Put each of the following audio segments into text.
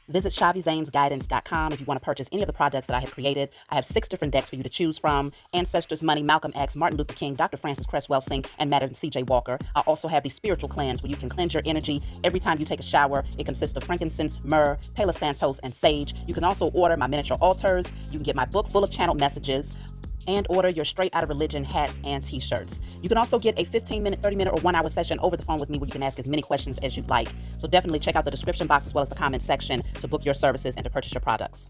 Visit ShaviZanesGuidance.com if you want to purchase any of the products that I have created. I have 6 different decks for you to choose from: Ancestors Money, Malcolm X, Martin Luther King, Dr. Francis Cress Welsing, and Madam C.J. Walker. I also have the Spiritual Cleanse, where you can cleanse your energy every time you take a shower. It consists of frankincense, myrrh, Palo Santos, and sage. You can also order my miniature altars. You can get my book full of channeled messages, and order your Straight Outta Religion hats and t-shirts. You can also get a 15-minute, 30-minute, or 1-hour session over the phone with me, where you can ask as many questions as you'd like. So definitely check out the description box as well as the comment section to book your services and to purchase your products.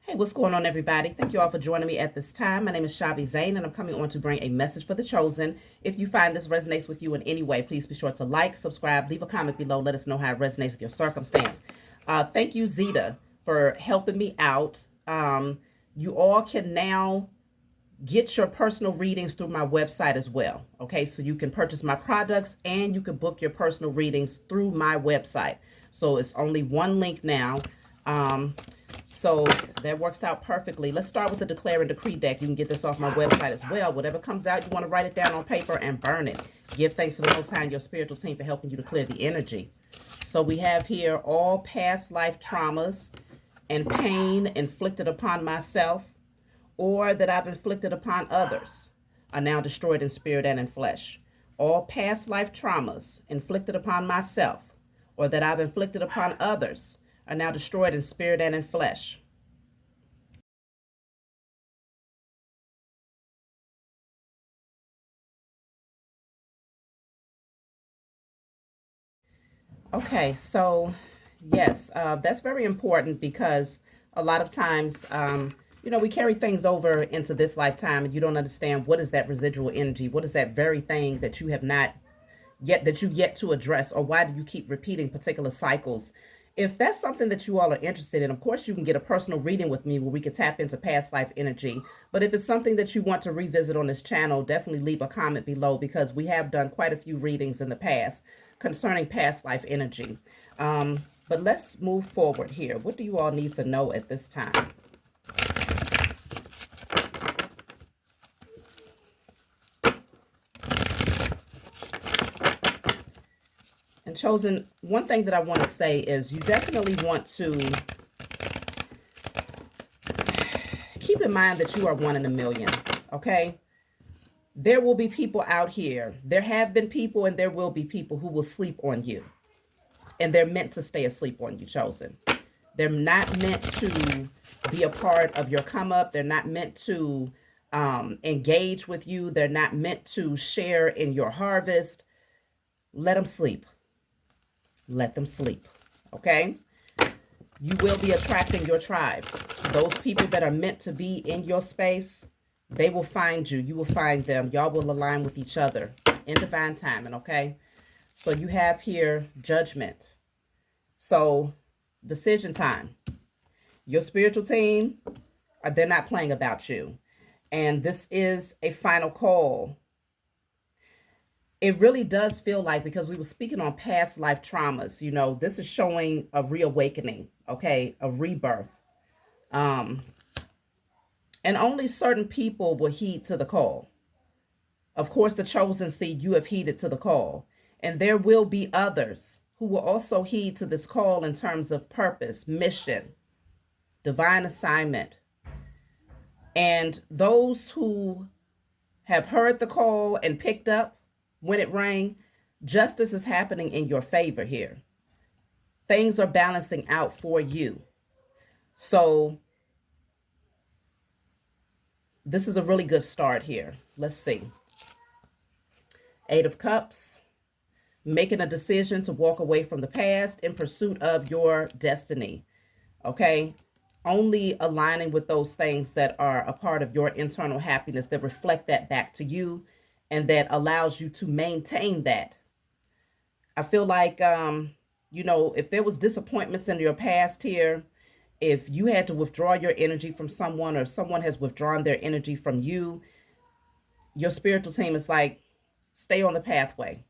Hey, what's going on, everybody? Thank you all for joining me at this time. My name is Shavi Zane, and I'm coming on to bring a message for the chosen. If you find this resonates with you in any way, please be sure to like, subscribe, leave a comment below. Let us know how it resonates with your circumstance. Thank you, Zeta, for helping me out. You all can now get your personal readings through my website as well. Okay, so you can purchase my products and you can book your personal readings through my website. So it's only one link now. So that works out perfectly. Let's start with the Declare and Decree deck. You can get this off my website as well. Whatever comes out, you want to write it down on paper and burn it. Give thanks to the Most High and your spiritual team for helping you to clear the energy. So we have here: all past life traumas and pain inflicted upon myself or that I've inflicted upon others are now destroyed in spirit and in flesh. All past life traumas inflicted upon myself or that I've inflicted upon others are now destroyed in spirit and in flesh. Okay, so yes, that's very important, because a lot of times, we carry things over into this lifetime, and you don't understand what is that residual energy, what is that very thing that you have not yet, that you've yet to address, or why do you keep repeating particular cycles? If that's something that you all are interested in, of course, you can get a personal reading with me where we can tap into past life energy. But if it's something that you want to revisit on this channel, definitely leave a comment below, because we have done quite a few readings in the past concerning past life energy. But let's move forward here. What do you all need to know at this time? And chosen, one thing that I want to say is you definitely want to keep in mind that you are one in a million, okay? There will be people out here. There have been people and there will be people who will sleep on you. And they're meant to stay asleep on you, chosen. They're not meant to be a part of your come up. They're not meant to engage with you. They're not meant to share in your harvest. Let them sleep. Let them sleep, okay? You will be attracting your tribe. Those people that are meant to be in your space, they will find you. You will find them. Y'all will align with each other in divine timing, okay? So you have here judgment. So decision time. Your spiritual team, they're not playing about you. And this is a final call. It really does feel like, because we were speaking on past life traumas, this is showing a reawakening, okay, a rebirth. And only certain people will heed to the call. Of course, the chosen seed, you have heeded to the call. And there will be others who will also heed to this call in terms of purpose, mission, divine assignment. And those who have heard the call and picked up when it rang, justice is happening in your favor here. Things are balancing out for you. So this is a really good start here. Let's see. 8 of Cups, making a decision to walk away from the past in pursuit of your destiny. Okay? Only aligning with those things that are a part of your internal happiness, that reflect that back to you, and that allows you to maintain that. I feel like, if there was disappointments in your past here, if you had to withdraw your energy from someone, or someone has withdrawn their energy from you, your spiritual team is like, stay on the pathway.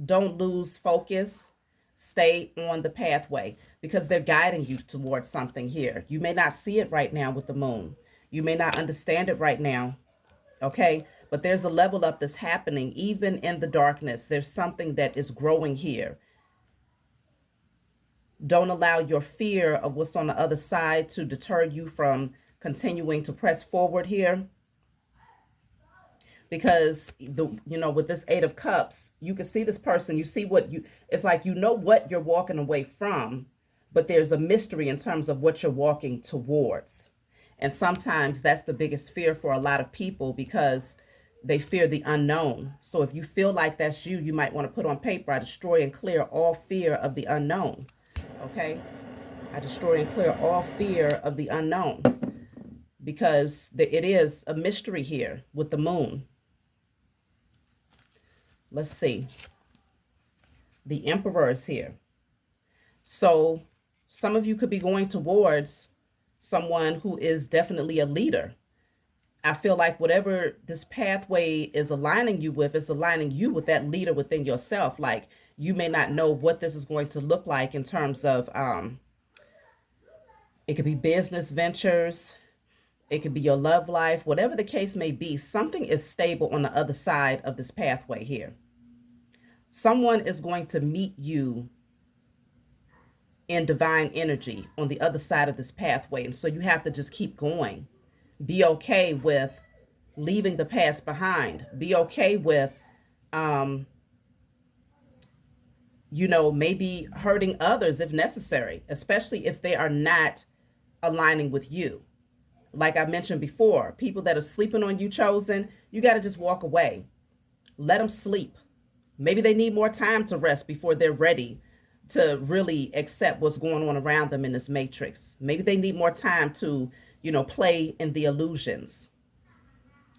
Don't lose focus. Stay on the pathway, because they're guiding you towards something here. You may not see it right now with the moon. You may not understand it right now. Okay. But there's a level up that's happening even in the darkness. There's something that is growing here. Don't allow your fear of what's on the other side to deter you from continuing to press forward here. Because with this 8 of Cups, you can see this person, you see it's like what you're walking away from, but there's a mystery in terms of what you're walking towards. And sometimes that's the biggest fear for a lot of people, because they fear the unknown. So if you feel like that's you, you might want to put on paper, I destroy and clear all fear of the unknown. Okay? I destroy and clear all fear of the unknown, because it is a mystery here with the moon. Let's see. The Emperor is here. So some of you could be going towards someone who is definitely a leader. I feel like whatever this pathway is aligning you with, is aligning you with that leader within yourself. Like, you may not know what this is going to look like in terms of, it could be business ventures, it could be your love life, whatever the case may be. Something is stable on the other side of this pathway here. Someone is going to meet you in divine energy on the other side of this pathway. And so you have to just keep going. Be okay with leaving the past behind. Be okay with, maybe hurting others if necessary, especially if they are not aligning with you. Like I mentioned before, people that are sleeping on you, chosen, you got to just walk away. Let them sleep. Maybe they need more time to rest before they're ready to really accept what's going on around them in this matrix. Maybe they need more time to, play in the illusions.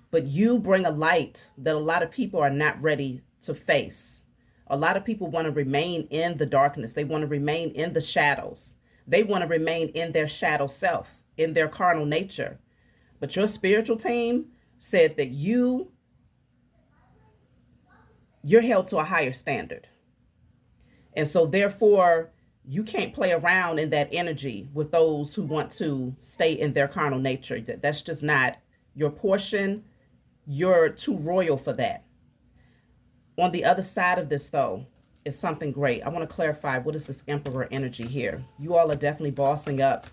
But you bring a light that a lot of people are not ready to face. A lot of people want to remain in the darkness. They want to remain in the shadows. They want to remain in their shadow self, in their carnal nature. But your spiritual team said that you're held to a higher standard. And so therefore, you can't play around in that energy with those who want to stay in their carnal nature. That's just not your portion. You're too royal for that. On the other side of this, though, is something great. I want to clarify, what is this Emperor energy here? You all are definitely bossing up.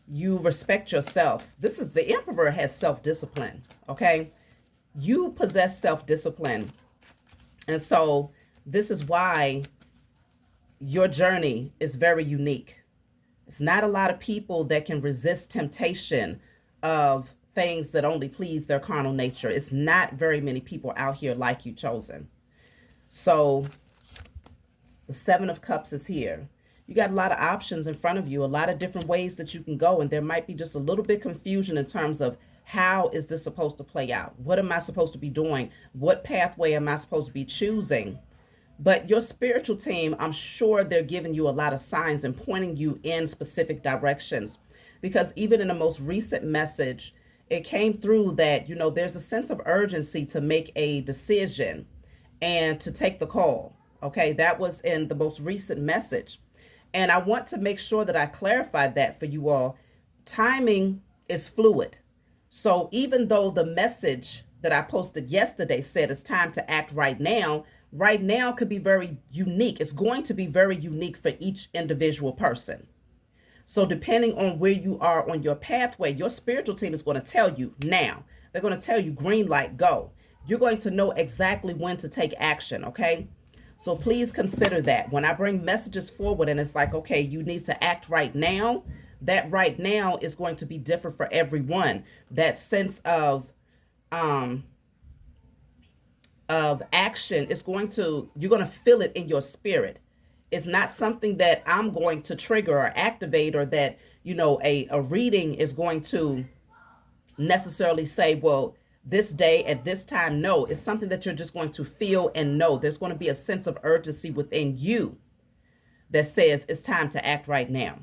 You respect yourself. The Emperor has self-discipline, okay? You possess self-discipline. And so this is why your journey is very unique. It's not a lot of people that can resist temptation of things that only please their carnal nature. It's not very many people out here like you, chosen. So the 7 of Cups is here. You got a lot of options in front of you, a lot of different ways that you can go. And there might be just a little bit confusion in terms of, how is this supposed to play out? What am I supposed to be doing? What pathway am I supposed to be choosing? But your spiritual team, I'm sure they're giving you a lot of signs and pointing you in specific directions. Because even in the most recent message, it came through that, there's a sense of urgency to make a decision and to take the call. Okay, that was in the most recent message. And I want to make sure that I clarify that for you all. Timing is fluid. So even though the message that I posted yesterday said it's time to act right now could be very unique. It's going to be very unique for each individual person. So depending on where you are on your pathway, your spiritual team is going to tell you now. They're going to tell you green light, go. You're going to know exactly when to take action, okay? So please consider that. When I bring messages forward and it's like, okay, you need to act right now, that right now is going to be different for everyone. That sense of action is you're going to feel it in your spirit. It's not something that I'm going to trigger or activate, or that, a reading is going to necessarily say, well, this day at this time. No, it's something that you're just going to feel and know. There's going to be a sense of urgency within you that says it's time to act right now.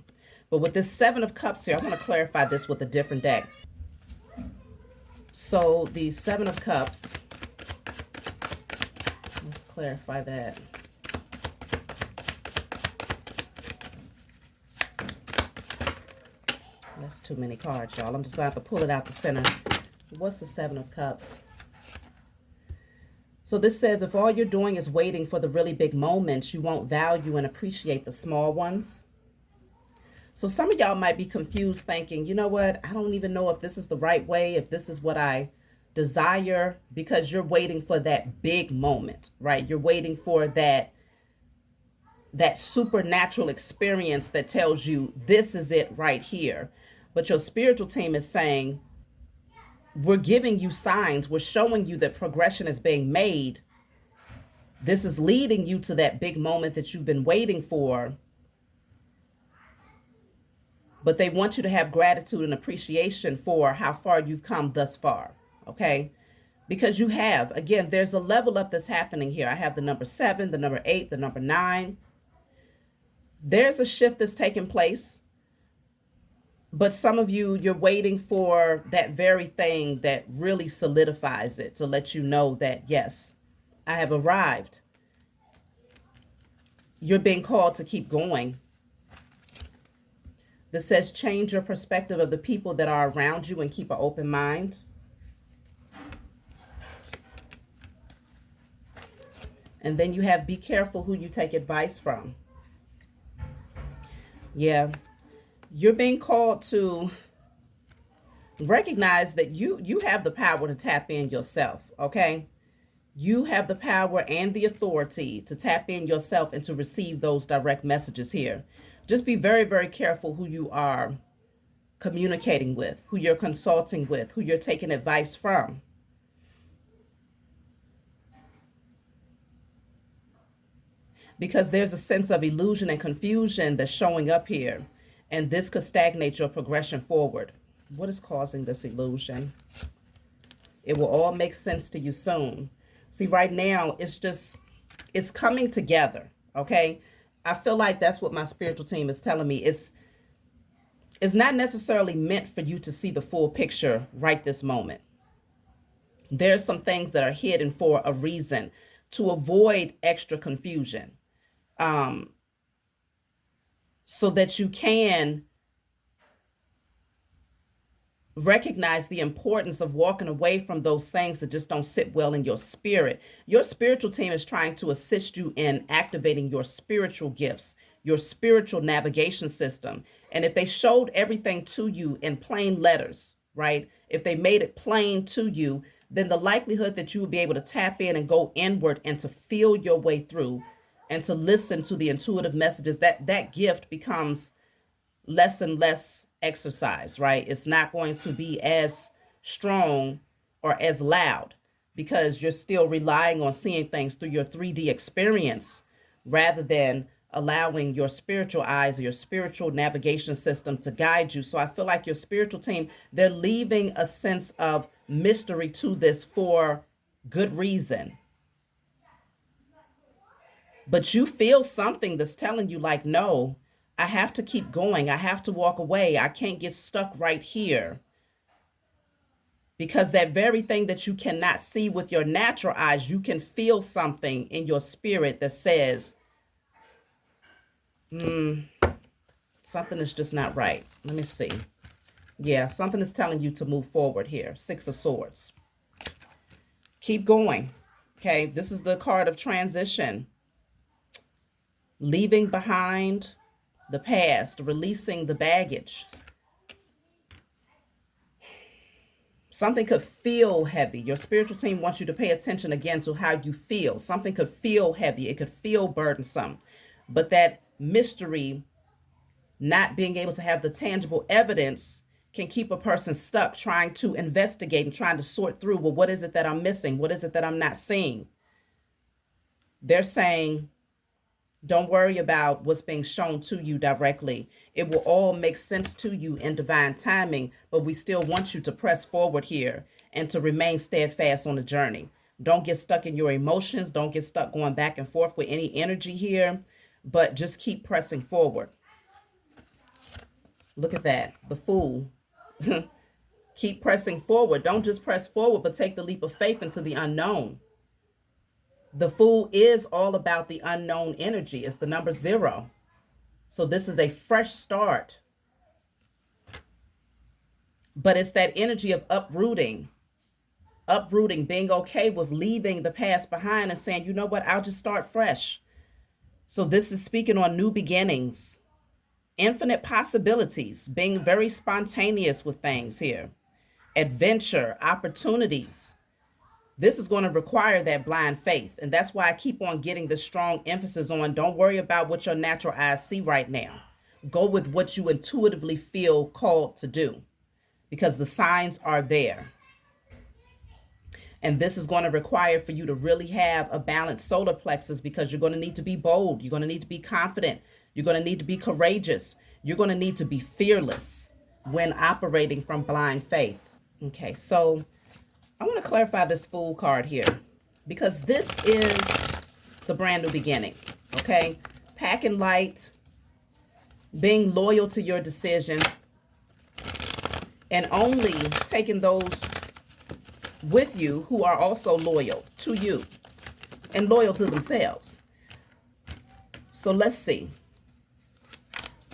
But with this 7 of Cups here, I want to clarify this with a different deck. So the 7 of Cups, let's clarify that. That's too many cards, y'all. I'm just going to have to pull it out the center. What's the 7 of Cups? So this says if all you're doing is waiting for the really big moments, you won't value and appreciate the small ones. So some of y'all might be confused thinking, you know what? I don't even know if this is the right way, if this is what I desire, because you're waiting for that big moment, right? You're waiting for that supernatural experience that tells you this is it right here. But your spiritual team is saying, we're giving you signs, we're showing you that progression is being made. This is leading you to that big moment that you've been waiting for. But they want you to have gratitude and appreciation for how far you've come thus far. Okay. Because you have, again, there's a level up that's happening here. I have the number 7, the number 8, the number 9. There's a shift that's taking place. But some of you, you're waiting for that very thing that really solidifies it to let you know that, yes, I have arrived. You're being called to keep going. This says change your perspective of the people that are around you and keep an open mind. And then you have be careful who you take advice from. Yeah. You're being called to recognize that you have the power to tap in yourself, okay? You have the power and the authority to tap in yourself and to receive those direct messages here. Just be very, very careful who you are communicating with, who you're consulting with, who you're taking advice from. Because there's a sense of illusion and confusion that's showing up here, and this could stagnate your progression forward. What is causing this illusion? It will all make sense to you soon. See, right now, it's coming together, okay? I feel like that's what my spiritual team is telling me. It's not necessarily meant for you to see the full picture right this moment. There's some things that are hidden for a reason, to avoid extra confusion, so that you can recognize the importance of walking away from those things that just don't sit well in your spirit. Your spiritual team is trying to assist you in activating your spiritual gifts, your spiritual navigation system. And if they showed everything to you in plain letters, right? If they made it plain to you, then the likelihood that you will be able to tap in and go inward and to feel your way through and to listen to the intuitive messages, that gift becomes less and less exercise, right? It's not going to be as strong or as loud because you're still relying on seeing things through your 3D experience rather than allowing your spiritual eyes or your spiritual navigation system to guide you. So I feel like your spiritual team, they're leaving a sense of mystery to this for good reason. But you feel something that's telling you like, no, I have to keep going. I have to walk away. I can't get stuck right here. Because that very thing that you cannot see with your natural eyes, you can feel something in your spirit that says, something is just not right. Let me see. Yeah, something is telling you to move forward here. 6 of Swords. Keep going. Okay, this is the card of transition. Leaving behind the past, releasing the baggage. Something could feel heavy. Your spiritual team wants you to pay attention again to how you feel. Something could feel heavy. It could feel burdensome. But that mystery, not being able to have the tangible evidence, can keep a person stuck trying to investigate and trying to sort through, well, what is it that I'm missing? What is it that I'm not seeing? They're saying, don't worry about what's being shown to you directly. It will all make sense to you in divine timing, but we still want you to press forward here and to remain steadfast on the journey. Don't get stuck in your emotions. Don't get stuck going back and forth with any energy here, but just keep pressing forward. Look at that, the Fool. Keep pressing forward. Don't just press forward, but take the leap of faith into the unknown. The Fool is all about the unknown energy. It's the number 0. So this is a fresh start. But it's that energy of uprooting uprooting, being okay with leaving the past behind and saying, you know what, I'll just start fresh. So this is speaking on new beginnings, infinite possibilities, being very spontaneous with things here, adventure, opportunities. This is going to require that blind faith. And that's why I keep on getting the strong emphasis on don't worry about what your natural eyes see right now. Go with what you intuitively feel called to do because the signs are there. And this is going to require for you to really have a balanced solar plexus because you're going to need to be bold. You're going to need to be confident. You're going to need to be courageous. You're going to need to be fearless when operating from blind faith. Okay, so I want to clarify this Fool card here because this is the brand new beginning. Okay, packing light, being loyal to your decision, and only taking those with you who are also loyal to you and loyal to themselves. So let's see.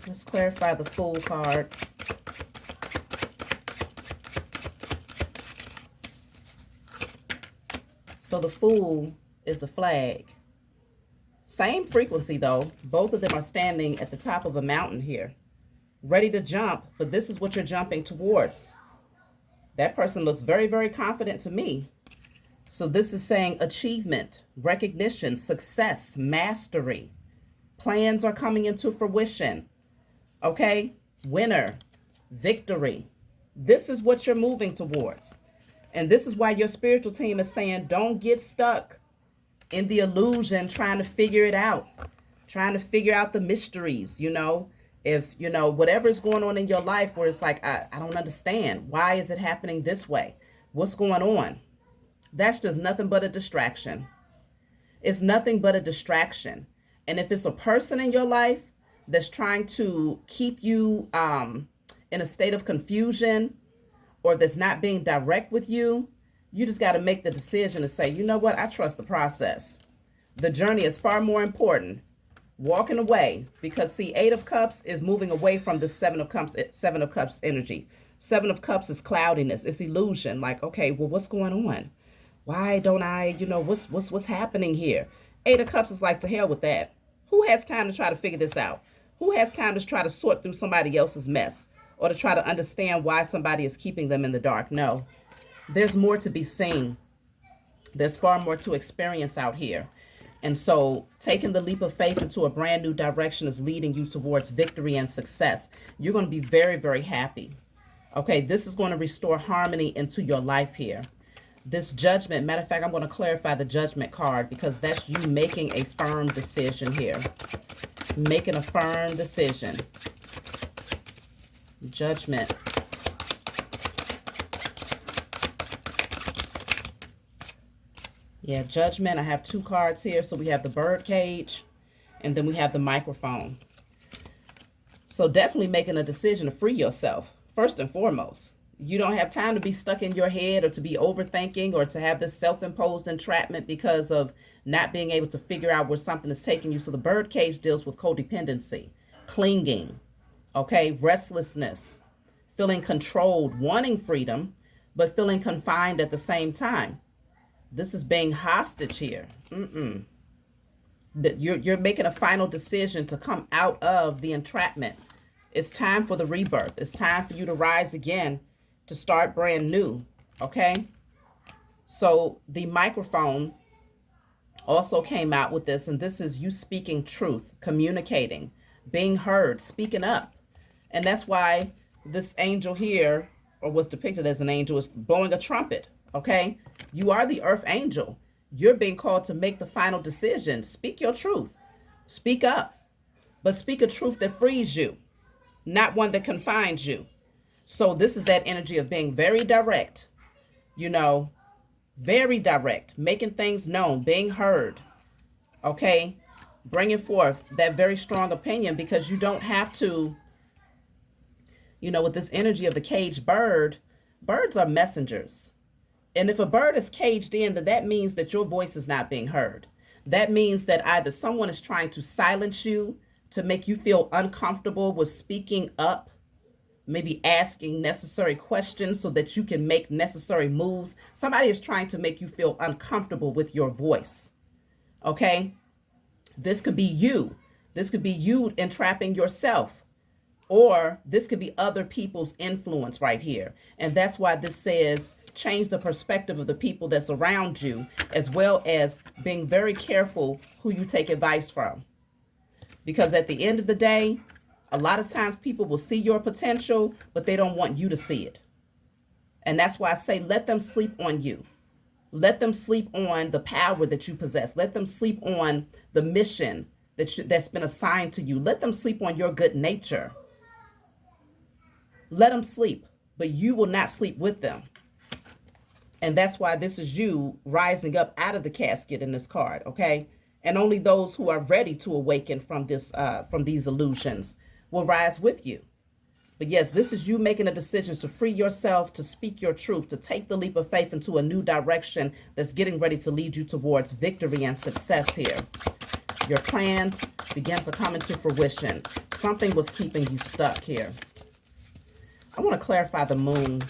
Let's clarify the Fool card. So the Fool is a flag. Same frequency though. Both of them are standing at the top of a mountain here, ready to jump, but this is what you're jumping towards. That person looks very, very confident to me. So this is saying achievement, recognition, success, mastery. Plans are coming into fruition. Okay? Winner, victory. This is what you're moving towards. And this is why your spiritual team is saying don't get stuck in the illusion trying to figure it out, trying to figure out the mysteries, if whatever's going on in your life where it's like I don't understand, why is it happening this way, what's going on? That's just nothing but a distraction. It's nothing but a distraction. And if it's a person in your life that's trying to keep you in a state of confusion or that's not being direct with you, you just got to make the decision to say, you know what, I trust the process. The journey is far more important. Walking away, because see, 8 of Cups is moving away from the 7 of Cups energy. 7 of Cups is cloudiness, it's illusion. Like, okay, well, what's going on? Why don't I, what's happening here? 8 of Cups is like, to hell with that. Who has time to try to figure this out? Who has time to try to sort through somebody else's mess or to try to understand why somebody is keeping them in the dark? No, there's more to be seen. There's far more to experience out here. And so taking the leap of faith into a brand new direction is leading you towards victory and success. You're going to be very, very happy. Okay, this is going to restore harmony into your life here. This Judgment, matter of fact, I'm going to clarify the Judgment card because that's you making a firm decision here. Making a firm decision. Judgment. Yeah, Judgment. I have 2 cards here. So we have the bird cage and then we have the microphone. So definitely making a decision to free yourself, first and foremost. You don't have time to be stuck in your head or to be overthinking or to have this self-imposed entrapment because of not being able to figure out where something is taking you. So the bird cage deals with codependency, clinging, okay, restlessness, feeling controlled, wanting freedom, but feeling confined at the same time. This is being hostage here. You're making a final decision to come out of the entrapment. It's time for the rebirth. It's time for you to rise again, to start brand new, okay? So the microphone also came out with this, and this is you speaking truth, communicating, being heard, speaking up. And that's why this angel here, or was depicted as an angel, is blowing a trumpet, okay? You are the earth angel. You're being called to make the final decision. Speak your truth. Speak up. But speak a truth that frees you, not one that confines you. So this is that energy of being very direct, very direct, making things known, being heard, okay? Bringing forth that very strong opinion because you don't have to, with this energy of the caged bird, birds are messengers. And if a bird is caged in, then that means that your voice is not being heard. That means that either someone is trying to silence you to make you feel uncomfortable with speaking up, maybe asking necessary questions so that you can make necessary moves. Somebody is trying to make you feel uncomfortable with your voice. Okay? This could be you. This could be you entrapping yourself. Or this could be other people's influence right here. And that's why this says change the perspective of the people that's around you, as well as being very careful who you take advice from. Because at the end of the day, a lot of times people will see your potential, but they don't want you to see it. And that's why I say let them sleep on you. Let them sleep on the power that you possess. Let them sleep on the mission that's been assigned to you. Let them sleep on your good nature. Let them sleep, but you will not sleep with them. And that's why this is you rising up out of the casket in this card, okay? And only those who are ready to awaken from these illusions will rise with you. But yes, this is you making a decision to free yourself, to speak your truth, to take the leap of faith into a new direction that's getting ready to lead you towards victory and success here. Your plans begin to come into fruition. Something was keeping you stuck here. I want to clarify the moon,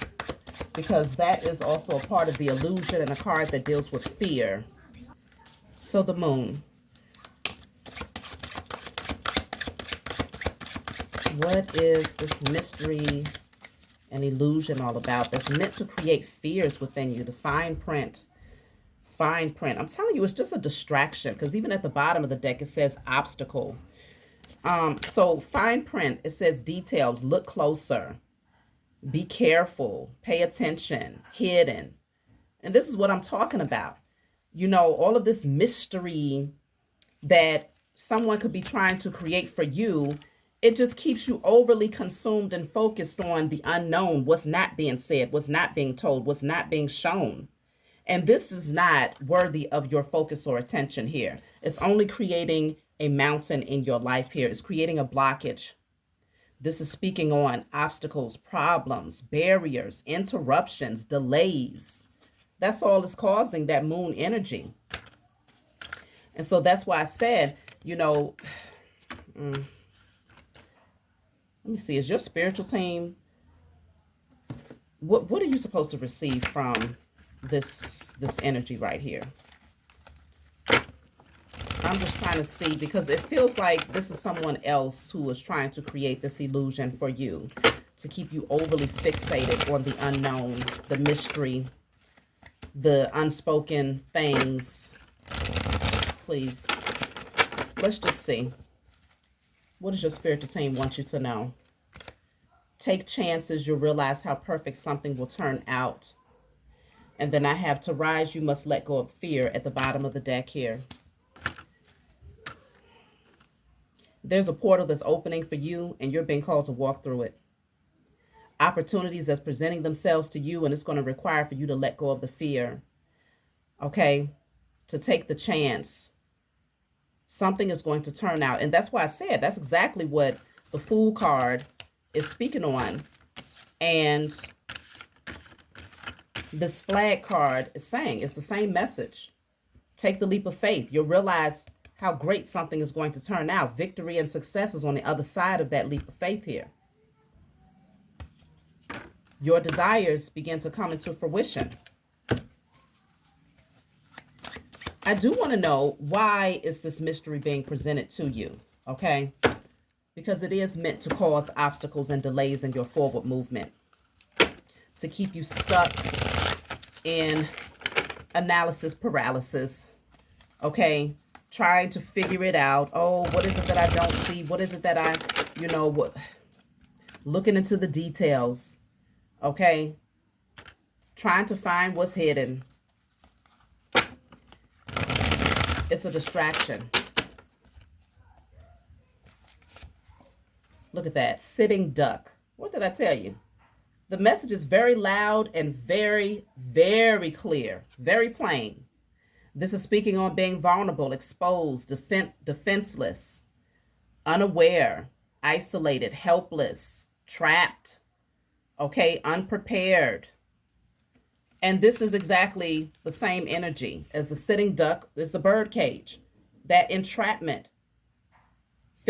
because that is also a part of the illusion and a card that deals with fear. So the moon. What is this mystery and illusion all about that's meant to create fears within you? The fine print. Fine print. I'm telling you, it's just a distraction, because even at the bottom of the deck, it says obstacle. So fine print, it says details, look closer, be careful, pay attention, hidden. And this is what I'm talking about. You know, all of this mystery that someone could be trying to create for you, it just keeps you overly consumed and focused on the unknown, what's not being said, what's not being told, what's not being shown. And this is not worthy of your focus or attention here. It's only creating a mountain in your life here. It's creating a blockage. This is speaking on obstacles, problems, barriers, interruptions, delays. That's all is causing that moon energy. And so that's why I said, you know, let me see, is your spiritual team, what are you supposed to receive from this energy right here? I'm just trying to see, because it feels like this is someone else who is trying to create this illusion for you, to keep you overly fixated on the unknown, the mystery, the unspoken things. Please, let's just see. What does your spiritual team want you to know? Take chances, you'll realize how perfect something will turn out. And then I have to rise, you must let go of fear at the bottom of the deck here. There's a portal that's opening for you, and you're being called to walk through it. Opportunities that's presenting themselves to you, and it's going to require for you to let go of the fear. Okay? To take the chance. Something is going to turn out. And that's why I said that's exactly what the Fool card is speaking on. And this flag card is saying it's the same message. Take the leap of faith. You'll realize how great something is going to turn out. Victory and success is on the other side of that leap of faith here. Your desires begin to come into fruition. I do want to know, why is this mystery being presented to you? Okay? Because it is meant to cause obstacles and delays in your forward movement, to keep you stuck in analysis paralysis. Okay? Trying to figure it out. Oh, what is it that I don't see? What is it that I, what? Looking into the details. Okay? Trying to find what's hidden. It's a distraction. Look at that. Sitting duck. What did I tell you? The message is very loud and very, very clear. Very plain. This is speaking on being vulnerable, exposed, defenseless, unaware, isolated, helpless, trapped, okay, unprepared. And this is exactly the same energy as the sitting duck is the bird cage. That entrapment,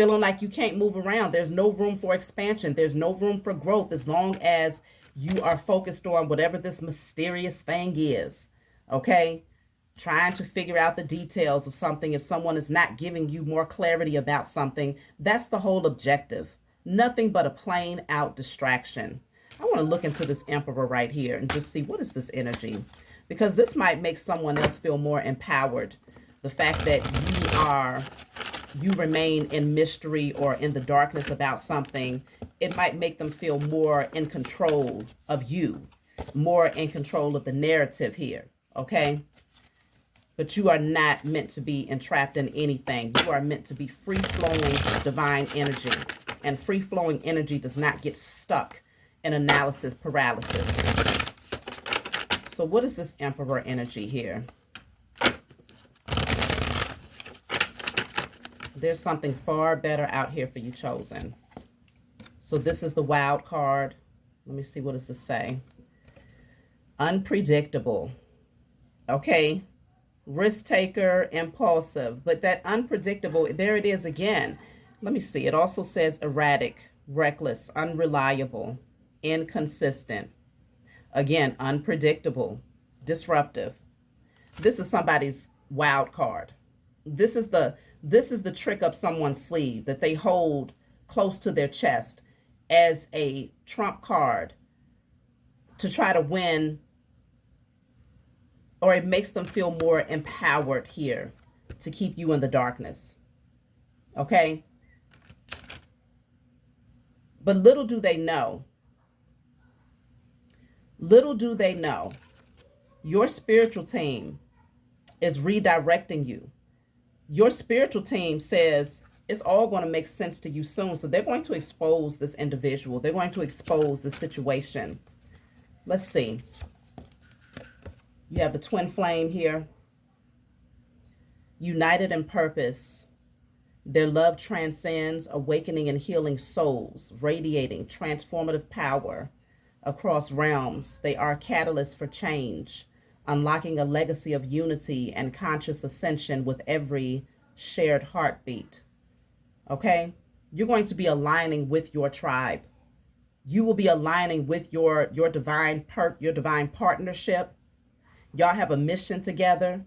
feeling like you can't move around. There's no room for expansion. There's no room for growth as long as you are focused on whatever this mysterious thing is. Okay? Trying to figure out the details of something. If someone is not giving you more clarity about something, that's the whole objective. Nothing but a plain out distraction. I want to look into this Emperor right here and just see what is this energy, because this might make someone else feel more empowered. The fact that you remain in mystery or in the darkness about something, it might make them feel more in control of you, more in control of the narrative here. Okay? But you are not meant to be entrapped in anything. You are meant to be free-flowing divine energy. And free-flowing energy does not get stuck in analysis paralysis. So what is this Emperor energy here? There's something far better out here for you, chosen. So this is the wild card. Let me see, what does this say? Unpredictable. Okay. Risk taker, impulsive. But that unpredictable, there it is again. Let me see. It also says erratic, reckless, unreliable, inconsistent. Again, unpredictable, disruptive. This is somebody's wild card. This is the trick up someone's sleeve that they hold close to their chest as a trump card to try to win, or it makes them feel more empowered here to keep you in the darkness. Okay? But little do they know, your spiritual team is redirecting you. Your spiritual team says it's all going to make sense to you soon. So they're going to expose this individual. They're going to expose the situation. Let's see. You have the twin flame here. United in purpose. Their love transcends, awakening and healing souls, radiating transformative power across realms. They are catalysts for change, unlocking a legacy of unity and conscious ascension with every shared heartbeat. Okay? You're going to be aligning with your tribe. You will be aligning with your divine partnership. Y'all have a mission together.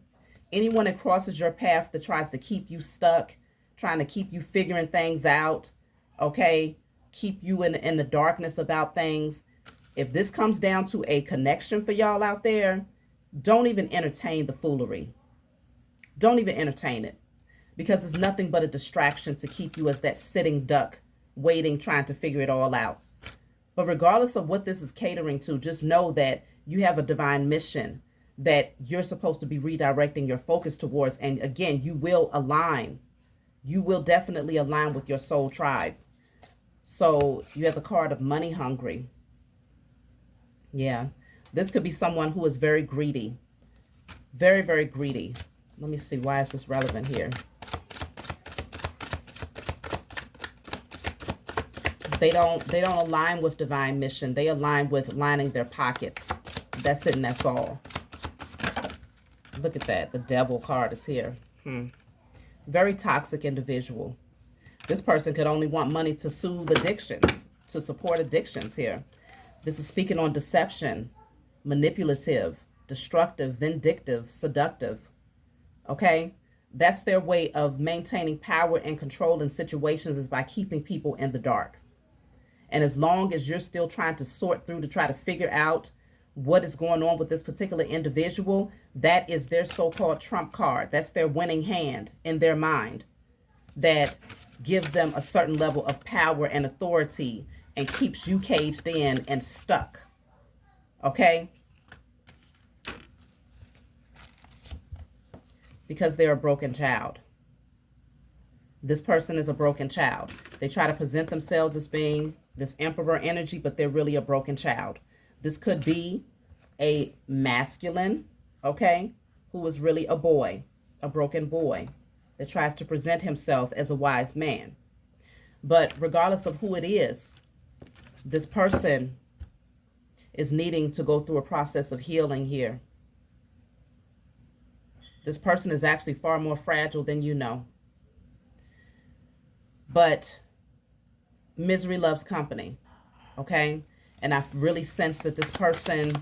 Anyone that crosses your path that tries to keep you stuck, trying to keep you figuring things out, okay, keep you in the darkness about things. If this comes down to a connection for y'all out there, don't even entertain the foolery. Don't even entertain it, because it's nothing but a distraction to keep you as that sitting duck, waiting, trying to figure it all out. But regardless of what this is catering to, just know that you have a divine mission that you're supposed to be redirecting your focus towards. And again, you will align. You will definitely align with your soul tribe. So you have the card of money hungry. Yeah. This could be someone who is very greedy. Very, very greedy. Let me see. Why is this relevant here? They don't align with divine mission. They align with lining their pockets. That's it, and that's all. Look at that. The devil card is here. Very toxic individual. This person could only want money to soothe addictions, to support addictions here. This is speaking on deception, manipulative, destructive, vindictive, seductive. Okay? That's their way of maintaining power and control in situations, is by keeping people in the dark. And as long as you're still trying to sort through to try to figure out what is going on with this particular individual, that is their so-called trump card. That's their winning hand in their mind that gives them a certain level of power and authority and keeps you caged in and stuck. Okay? Because they're a broken child. This person is a broken child. They try to present themselves as being this emperor energy, but they're really a broken child. This could be a masculine, okay, who is really a boy, a broken boy that tries to present himself as a wise man. But regardless of who it is, this person is needing to go through a process of healing here. This person is actually far more fragile than you know. But misery loves company. Okay. And I really sense that this person,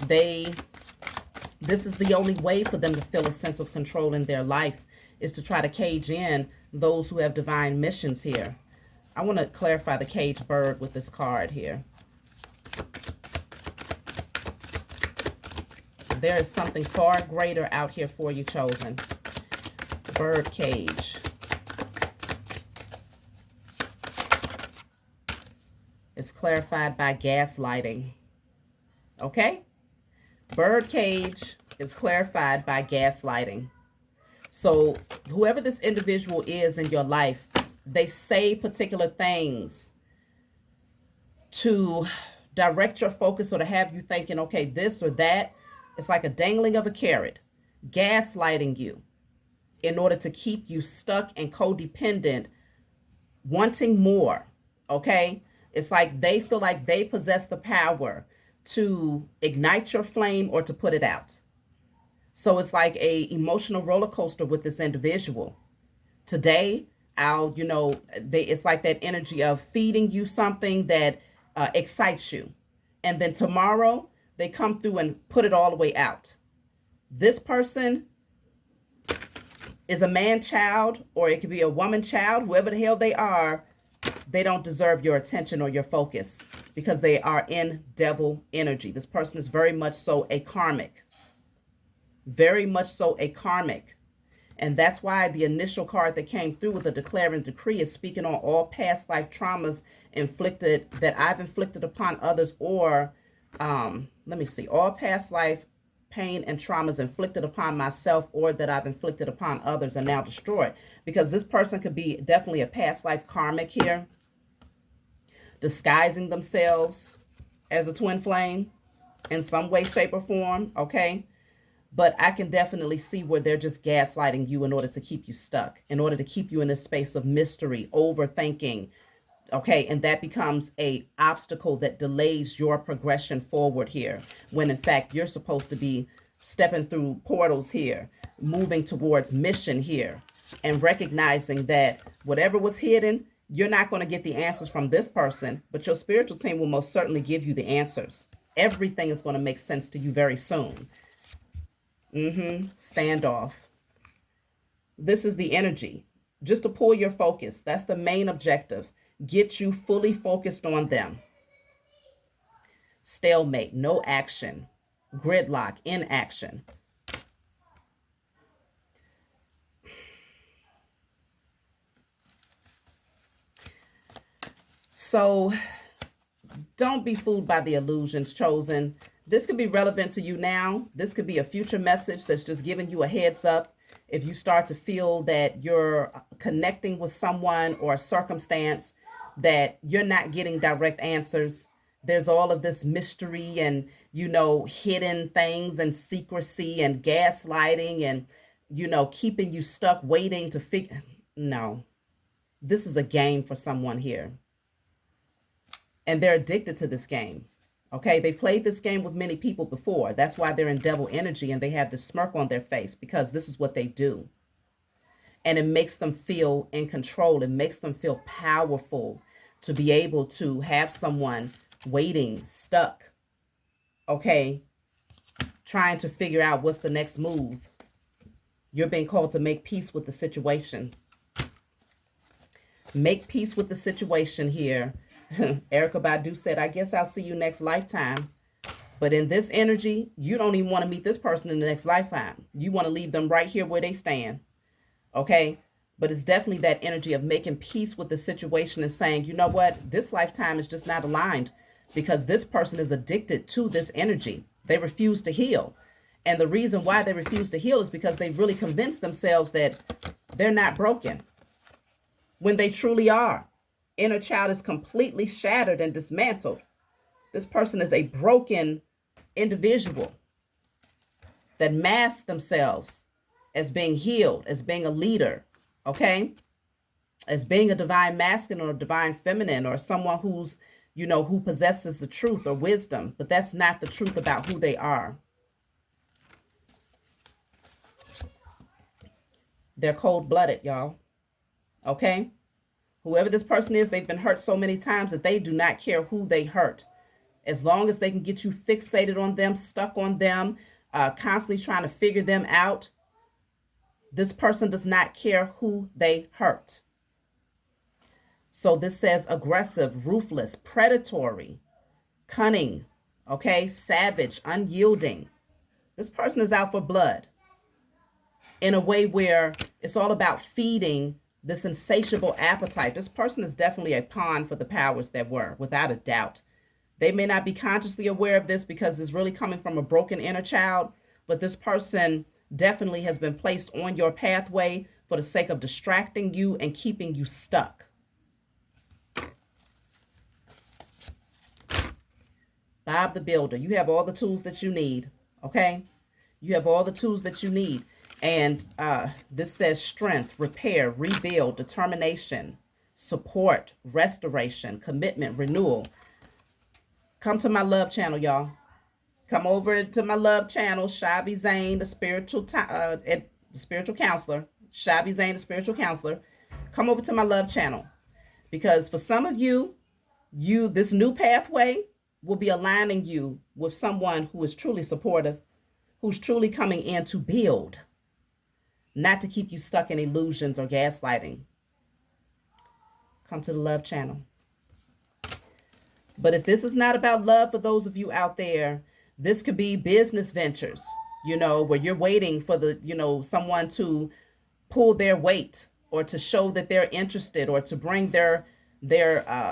this is the only way for them to feel a sense of control in their life, is to try to cage in those who have divine missions here. I want to clarify the caged bird with this card here. There is something far greater out here for you, chosen. Bird cage. It's clarified by gaslighting. Okay? Bird cage is clarified by gaslighting. So whoever this individual is in your life, they say particular things to direct your focus or to have you thinking, okay, this or that. It's like a dangling of a carrot, gaslighting you in order to keep you stuck and codependent, wanting more. Okay? It's like they feel like they possess the power to ignite your flame or to put it out. So it's like a emotional roller coaster with this individual. Today, it's like that energy of feeding you something that excites you. And then tomorrow, they come through and put it all the way out. This person is a man child, or it could be a woman child, whoever the hell they are. They don't deserve your attention or your focus because they are in devil energy. This person is very much so a karmic. Very much so a karmic. And that's why the initial card that came through with the declare and decree is speaking on all past life traumas inflicted, that I've inflicted upon others, or all past life pain and traumas inflicted upon myself or that I've inflicted upon others are now destroyed. Because this person could be definitely a past life karmic here, disguising themselves as a twin flame in some way, shape, or form. Okay. But I can definitely see where they're just gaslighting you in order to keep you stuck, in order to keep you in this space of mystery, overthinking. Okay, and that becomes a obstacle that delays your progression forward here, when in fact you're supposed to be stepping through portals here, moving towards mission here, and recognizing that whatever was hidden, you're not going to get the answers from this person, but your spiritual team will most certainly give you the answers. Everything is going to make sense to you very soon. Standoff. This is the energy. Just to pull your focus. That's the main objective. Get you fully focused on them. Stalemate. No action. Gridlock. Inaction. So don't be fooled by the illusions, chosen. This could be relevant to you now. This could be a future message that's just giving you a heads up. If you start to feel that you're connecting with someone or a circumstance that you're not getting direct answers, there's all of this mystery and, hidden things and secrecy and gaslighting and, keeping you stuck waiting to figure. No, this is a game for someone here. And they're addicted to this game. Okay, they've played this game with many people before. That's why they're in devil energy and they have this smirk on their face, because this is what they do. And it makes them feel in control. It makes them feel powerful to be able to have someone waiting, stuck, okay, trying to figure out what's the next move. You're being called to make peace with the situation. Make peace with the situation here. Erica Badu said, I guess I'll see you next lifetime. But in this energy, you don't even want to meet this person in the next lifetime. You want to leave them right here where they stand. Okay? But it's definitely that energy of making peace with the situation and saying, you know what? This lifetime is just not aligned, because this person is addicted to this energy. They refuse to heal. And the reason why they refuse to heal is because they've really convinced themselves that they're not broken, when they truly are. Inner child is completely shattered and dismantled. This person is a broken individual that masks themselves as being healed, as being a leader, okay? As being a divine masculine or divine feminine, or someone who's, who possesses the truth or wisdom, but that's not the truth about who they are. They're cold-blooded, y'all, okay? Whoever this person is, they've been hurt so many times that they do not care who they hurt. As long as they can get you fixated on them, stuck on them, constantly trying to figure them out, this person does not care who they hurt. So this says aggressive, ruthless, predatory, cunning, okay, savage, unyielding. This person is out for blood in a way where it's all about feeding this insatiable appetite. This person is definitely a pawn for the powers that were, without a doubt. They may not be consciously aware of this because it's really coming from a broken inner child, but this person definitely has been placed on your pathway for the sake of distracting you and keeping you stuck. Bob the Builder, you have all the tools that you need, okay? You have all the tools that you need. And this says strength, repair, rebuild, determination, support, restoration, commitment, renewal. Come to my love channel, y'all. Come over to my love channel, Shavi Zane, the spiritual counselor. Shavi Zane, the spiritual counselor. Come over to my love channel. Because for some of you, this new pathway will be aligning you with someone who is truly supportive, who's truly coming in to build, not to keep you stuck in illusions or gaslighting. Come to the love channel. But if this is not about love for those of you out there, this could be business ventures, where you're waiting for someone to pull their weight or to show that they're interested or to bring their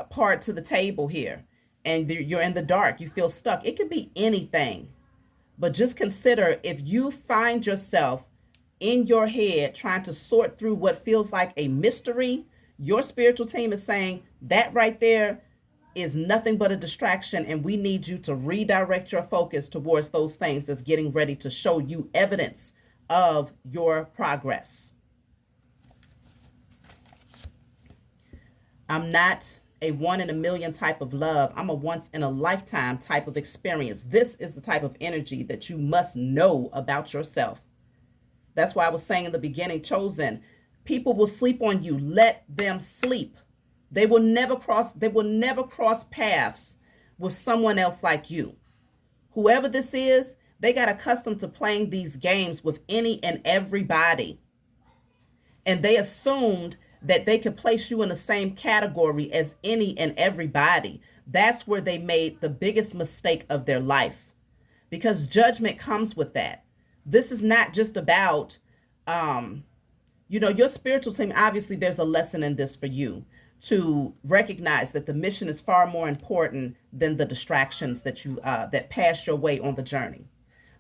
part to the table here. And you're in the dark, you feel stuck. It could be anything. But just consider, if you find yourself in your head trying to sort through what feels like a mystery, your spiritual team is saying that right there is nothing but a distraction, and we need you to redirect your focus towards those things that's getting ready to show you evidence of your progress. I'm not a 1 in a million type of love. I'm a once in a lifetime type of experience. This is the type of energy that you must know about yourself. That's why I was saying in the beginning, chosen, people will sleep on you. Let them sleep. They will never cross paths with someone else like you. Whoever this is, they got accustomed to playing these games with any and everybody. And they assumed that they could place you in the same category as any and everybody. That's where they made the biggest mistake of their life, because judgment comes with that. This is not just about, your spiritual team. Obviously, there's a lesson in this for you to recognize that the mission is far more important than the distractions that pass your way on the journey.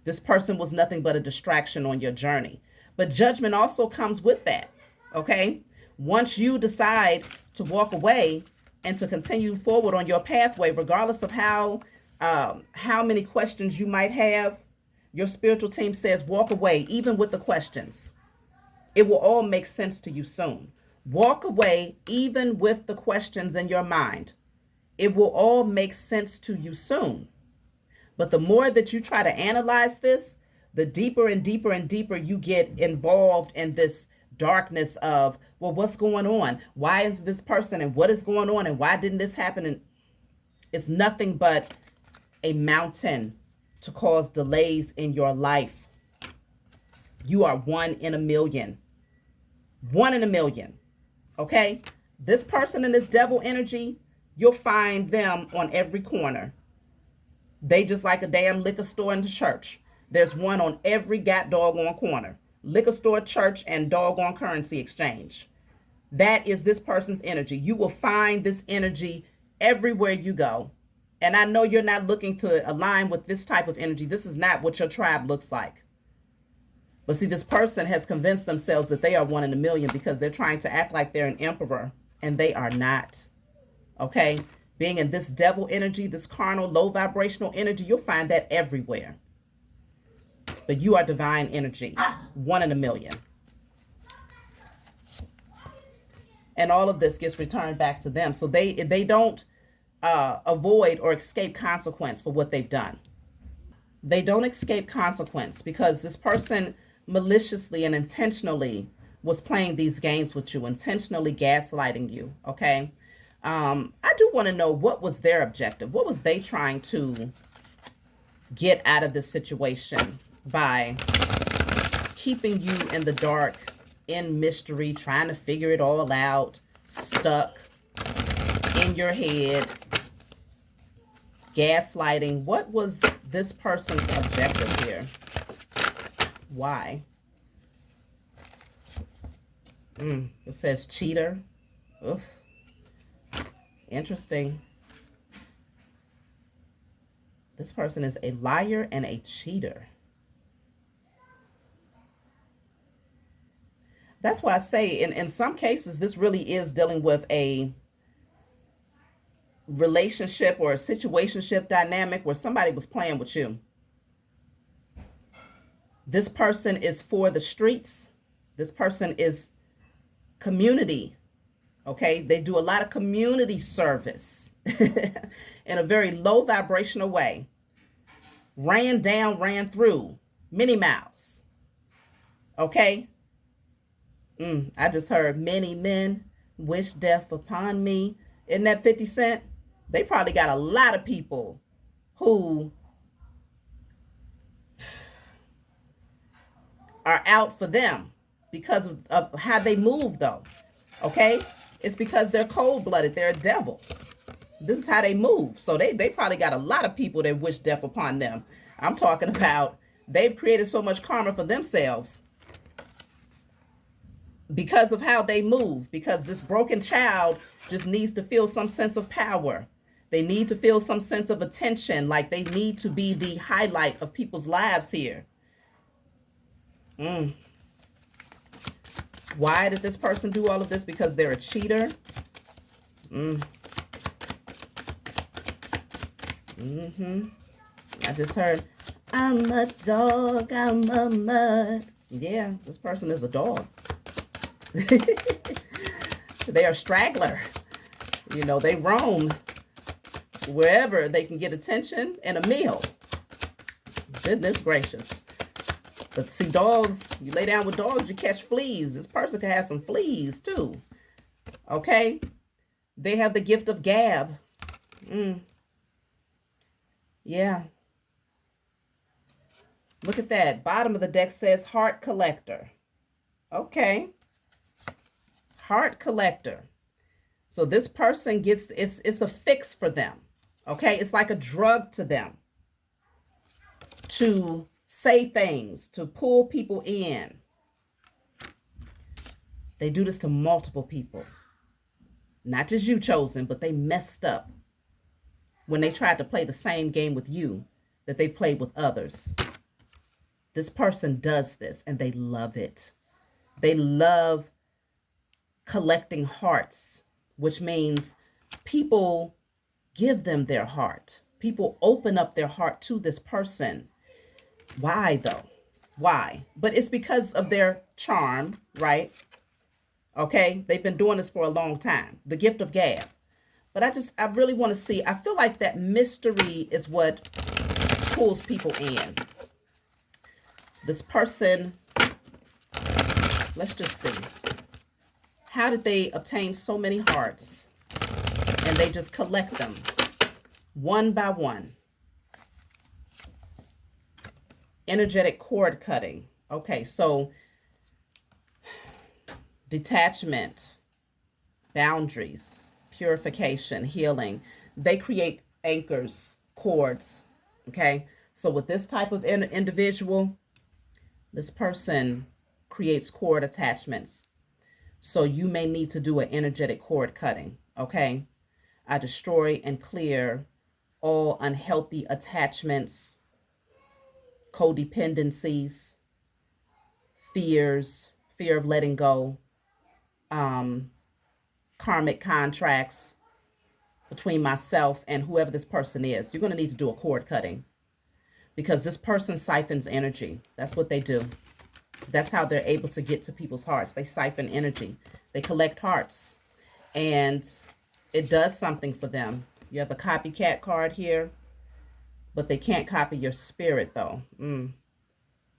This person was nothing but a distraction on your journey. But judgment also comes with that, okay? Once you decide to walk away and to continue forward on your pathway, regardless of how many questions you might have, your spiritual team says walk away, even with the questions. It will all make sense to you soon. Walk away, even with the questions in your mind. It will all make sense to you soon. But the more that you try to analyze this, the deeper and deeper and deeper you get involved in this darkness of, well, what's going on? Why is this person, and what is going on, and why didn't this happen? And it's nothing but a mountain to cause delays in your life. You are 1 in a million. 1 in a million. Okay? This person and this devil energy, you'll find them on every corner. They just like a damn liquor store in the church. There's one on every doggone corner. Liquor store, church, and doggone currency exchange. That is this person's energy. You will find this energy everywhere you go. And I know you're not looking to align with this type of energy. This is not what your tribe looks like. But see, this person has convinced themselves that they are 1 in a million because they're trying to act like they're an emperor, and they are not. Okay? Being in this devil energy, this carnal, low vibrational energy, you'll find that everywhere. But you are divine energy, 1 in a million. And all of this gets returned back to them. So they don't avoid or escape consequence for what they've done. They don't escape consequence because this person maliciously and intentionally was playing these games with you, intentionally gaslighting you. Okay. I do want to know, what was their objective? What was they trying to get out of this situation by keeping you in the dark, in mystery, trying to figure it all out, stuck in your head, gaslighting? What was this person's objective here? Why? It says cheater. Oof. Interesting. This person is a liar and a cheater. That's why I say in some cases, this really is dealing with a relationship or a situationship dynamic where somebody was playing with you. This person is for the streets. This person is community. Okay, they do a lot of community service in a very low vibrational way. Ran down, ran through Minnie Mouse. Okay. I just heard many men wish death upon me. Isn't that 50 Cent? They probably got a lot of people who are out for them because of how they move, though. Okay? It's because they're cold-blooded. They're a devil. This is how they move. So they probably got a lot of people that wish death upon them. I'm talking about they've created so much karma for themselves because of how they move, because this broken child just needs to feel some sense of power. They need to feel some sense of attention, like they need to be the highlight of people's lives here. Why did this person do all of this? Because they're a cheater. I just heard, I'm a dog, I'm a mud. Yeah, this person is a dog. They are a straggler. You know, they roam wherever they can get attention and a meal. Goodness gracious. But see, dogs, you lay down with dogs, you catch fleas. This person could have some fleas too. Okay? They have the gift of gab. Yeah. Look at that. Bottom of the deck says heart collector. Okay. Heart collector. So this person gets, it's a fix for them. Okay? It's like a drug to them to say things, to pull people in. They do this to multiple people. Not just you, chosen, but they messed up when they tried to play the same game with you that they played with others. This person does this and they love it. They love collecting hearts, which means people give them their heart. People open up their heart to this person. Why though? Why? But it's because of their charm, right? Okay, they've been doing this for a long time. The gift of gab. But I really want to see, I feel like that mystery is what pulls people in. This person, let's just see. How did they obtain so many hearts? And they just collect them one by one. Energetic cord cutting. Okay, so detachment, boundaries, purification, healing. They create anchors, cords. Okay, so with this type of individual, this person creates cord attachments. So you may need to do an energetic cord cutting. Okay, I destroy and clear all unhealthy attachments, codependencies, fears, fear of letting go, karmic contracts between myself and whoever this person is. You're going to need to do a cord cutting because this person siphons energy. That's what they do. That's how they're able to get to people's hearts. They siphon energy. They collect hearts. And it does something for them. You have a copycat card here, but they can't copy your spirit, though. I'm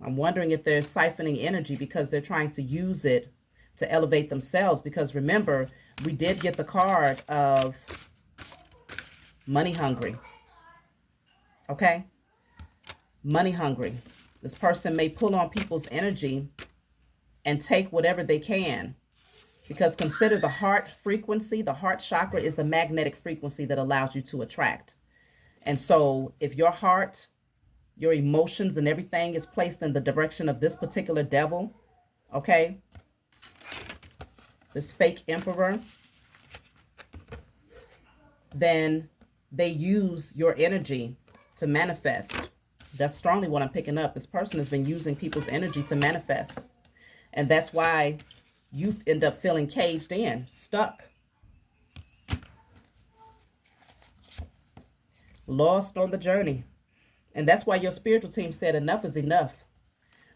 wondering if they're siphoning energy because they're trying to use it to elevate themselves. Because remember, we did get the card of money hungry. Okay? Money hungry. This person may pull on people's energy and take whatever they can. Because consider the heart frequency, the heart chakra is the magnetic frequency that allows you to attract. And so if your heart, your emotions and everything is placed in the direction of this particular devil, okay, this fake emperor, then they use your energy to manifest. That's strongly what I'm picking up. This person has been using people's energy to manifest. And that's why you end up feeling caged in, stuck, lost on the journey. And that's why your spiritual team said enough is enough.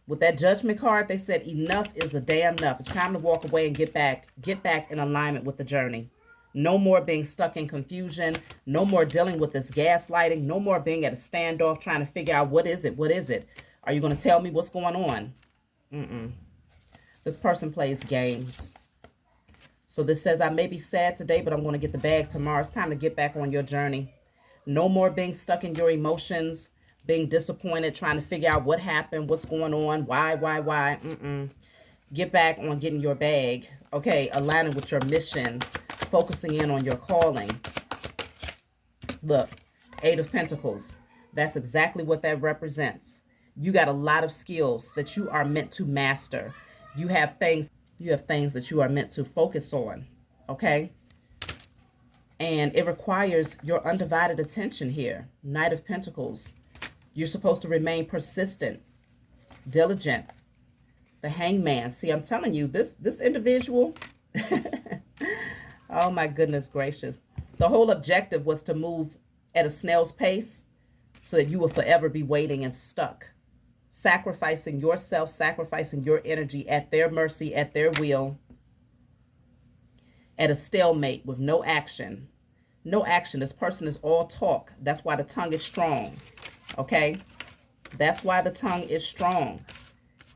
With that judgment card, they said enough is a damn enough. It's time to walk away and get back in alignment with the journey. No more being stuck in confusion. No more dealing with this gaslighting. No more being at a standoff trying to figure out what is it? What is it? Are you going to tell me what's going on? This person plays games. So this says, I may be sad today, but I'm going to get the bag tomorrow. It's time to get back on your journey. No more being stuck in your emotions, being disappointed, trying to figure out what happened, what's going on, why. Get back on getting your bag. Okay, aligning with your mission, focusing in on your calling. Look, Eight of Pentacles. That's exactly what that represents. You got a lot of skills that you are meant to master. You have things that you are meant to focus on, okay? And it requires your undivided attention here. Knight of Pentacles. You're supposed to remain persistent, diligent. The Hangman. See, I'm telling you, this individual, oh my goodness gracious. The whole objective was to move at a snail's pace so that you will forever be waiting and stuck. Sacrificing yourself, sacrificing your energy at their mercy, at their will, at a stalemate with no action. No action. This person is all talk. That's why the tongue is strong. Okay? That's why the tongue is strong.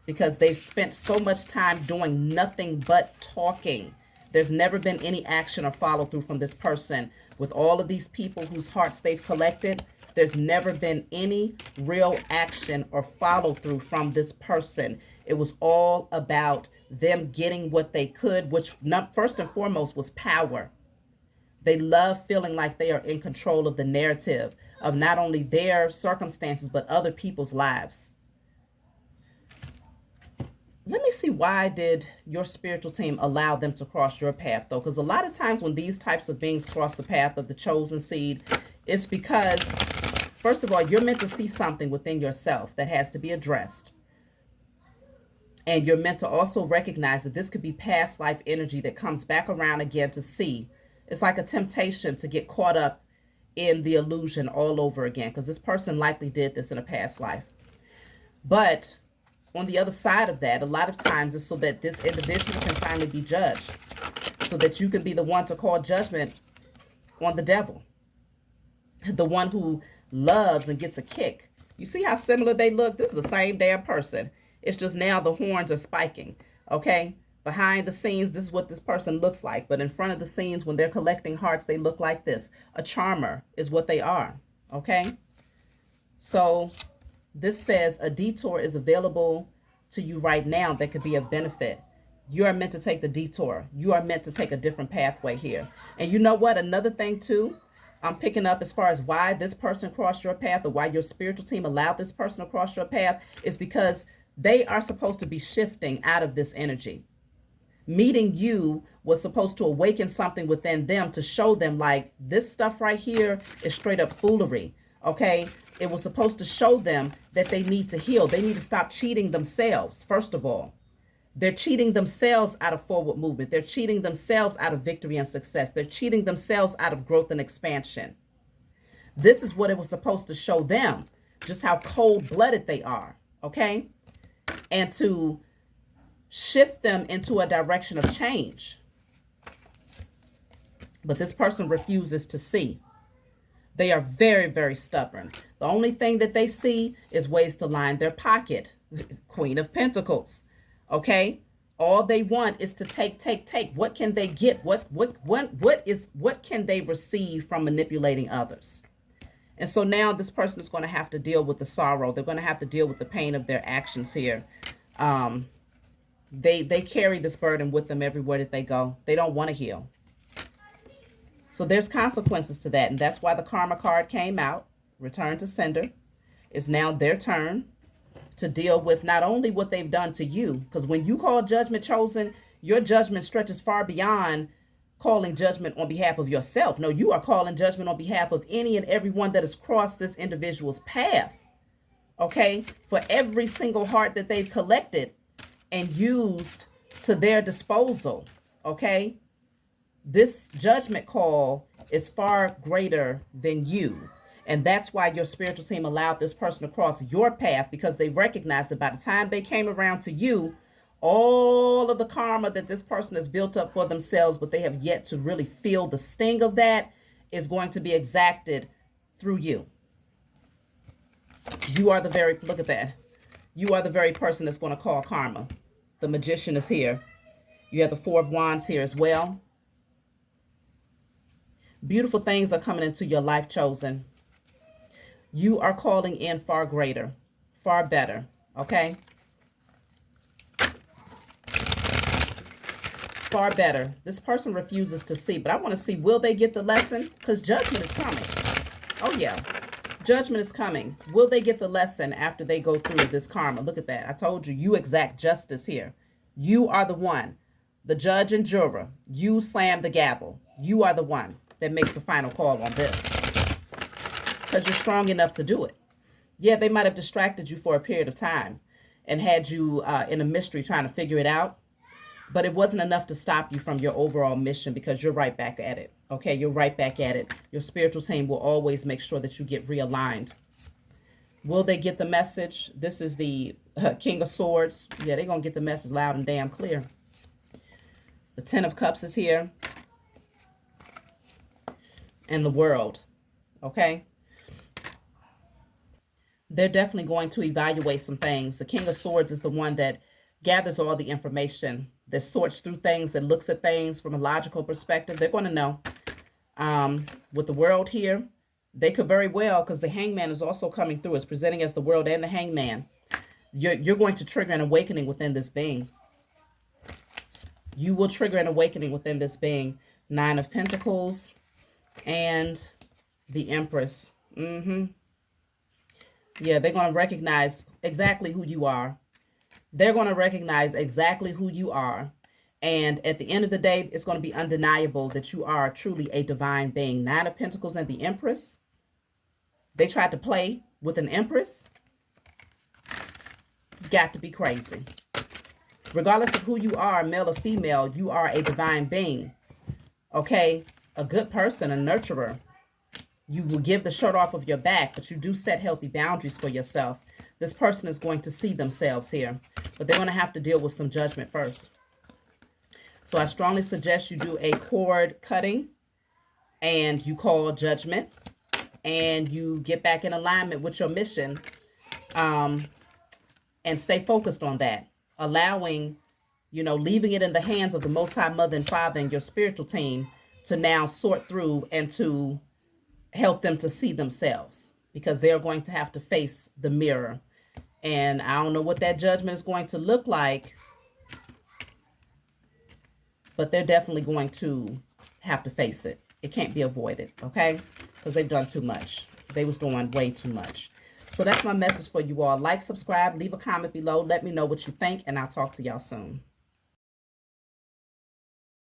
Because they've spent so much time doing nothing but talking. There's never been any action or follow through from this person. With all of these people whose hearts they've collected, there's never been any real action or follow through from this person. It was all about them getting what they could, which first and foremost was power. They love feeling like they are in control of the narrative of not only their circumstances, but other people's lives. Let me see, why did your spiritual team allow them to cross your path, though? Because a lot of times when these types of beings cross the path of the chosen seed, it's because, first of all, you're meant to see something within yourself that has to be addressed. And you're meant to also recognize that this could be past life energy that comes back around again to see. It's like a temptation to get caught up in the illusion all over again, because this person likely did this in a past life. But on the other side of that, a lot of times it's so that this individual can finally be judged, so that you can be the one to call judgment on the devil, the one who loves and gets a kick. You see how similar they look? This is the same damn person. It's just now the horns are spiking, okay? Behind the scenes, this is what this person looks like. But in front of the scenes, when they're collecting hearts, they look like this. A charmer is what they are, okay? So this says a detour is available to you right now that could be of benefit. You are meant to take the detour. You are meant to take a different pathway here. And you know what? Another thing, too, I'm picking up as far as why this person crossed your path, or why your spiritual team allowed this person to cross your path, is because they are supposed to be shifting out of this energy. Meeting you was supposed to awaken something within them to show them, like, this stuff right here is straight up foolery, okay? It was supposed to show them that they need to heal. They need to stop cheating themselves, first of all. They're cheating themselves out of forward movement. They're cheating themselves out of victory and success. They're cheating themselves out of growth and expansion. This is what it was supposed to show them, just how cold-blooded they are, okay? And to shift them into a direction of change. But this person refuses to see. They are very, very stubborn. The only thing that they see is ways to line their pocket. Queen of Pentacles. Okay? All they want is to take. What can they get? What can they receive from manipulating others? And so now this person is going to have to deal with the sorrow. They're going to have to deal with the pain of their actions here. They carry this burden with them everywhere that they go. They don't want to heal. So there's consequences to that. And that's why the karma card came out. Return to sender. It's now their turn to deal with not only what they've done to you, because when you call judgment, chosen, your judgment stretches far beyond calling judgment on behalf of yourself. No, you are calling judgment on behalf of any and everyone that has crossed this individual's path. Okay? For every single heart that they've collected and used to their disposal. Okay? This judgment call is far greater than you. And that's why your spiritual team allowed this person to cross your path, because they recognized that by the time they came around to you, all of the karma that this person has built up for themselves, but they have yet to really feel the sting of that, is going to be exacted through you. You are the very, look at that. You are the very person that's going to call karma. The Magician is here. You have the Four of Wands here as well. Beautiful things are coming into your life, chosen. You are calling in far greater, far better, okay? Far better. This person refuses to see, but I want to see, will they get the lesson? Because judgment is coming. Oh, yeah. Judgment is coming. Will they get the lesson after they go through this karma? Look at that. I told you, you exact justice here. You are the one, the judge and juror. You slam the gavel. You are the one that makes the final call on this, because you're strong enough to do it. Yeah, they might have distracted you for a period of time and had you in a mystery trying to figure it out, but it wasn't enough to stop you from your overall mission, because you're right back at it. Okay, you're right back at it. Your spiritual team will always make sure that you get realigned. Will they get the message? This is the King of Swords. Yeah, they're going to get the message loud and damn clear. The Ten of Cups is here. And the World. Okay? They're definitely going to evaluate some things. The King of Swords is the one that gathers all the information, that sorts through things, that looks at things from a logical perspective. They're going to know. With the World here, they could very well, because the Hangman is also coming through, is presenting as the World and the Hangman. You're going to trigger an awakening within this being. You will trigger an awakening within this being. Nine of Pentacles and the Empress. Yeah, they're going to recognize exactly who you are. They're going to recognize exactly who you are. And at the end of the day, it's going to be undeniable that you are truly a divine being. Nine of Pentacles and the Empress. They tried to play with an Empress. Got to be crazy. Regardless of who you are, male or female, you are a divine being. Okay? A good person, a nurturer. You will give the shirt off of your back, but you do set healthy boundaries for yourself. This person is going to see themselves here, but they're going to have to deal with some judgment first. So I strongly suggest you do a cord cutting, and you call judgment, and you get back in alignment with your mission, and stay focused on that. Allowing, leaving it in the hands of the Most High Mother and Father and your spiritual team to now sort through and to help them to see themselves, because they're going to have to face the mirror. And I don't know what that judgment is going to look like, but they're definitely going to have to face it. It can't be avoided, okay? Because they've done too much. They was doing way too much. So that's my message for you all. Like, subscribe, leave a comment below. Let me know what you think, and I'll talk to y'all soon.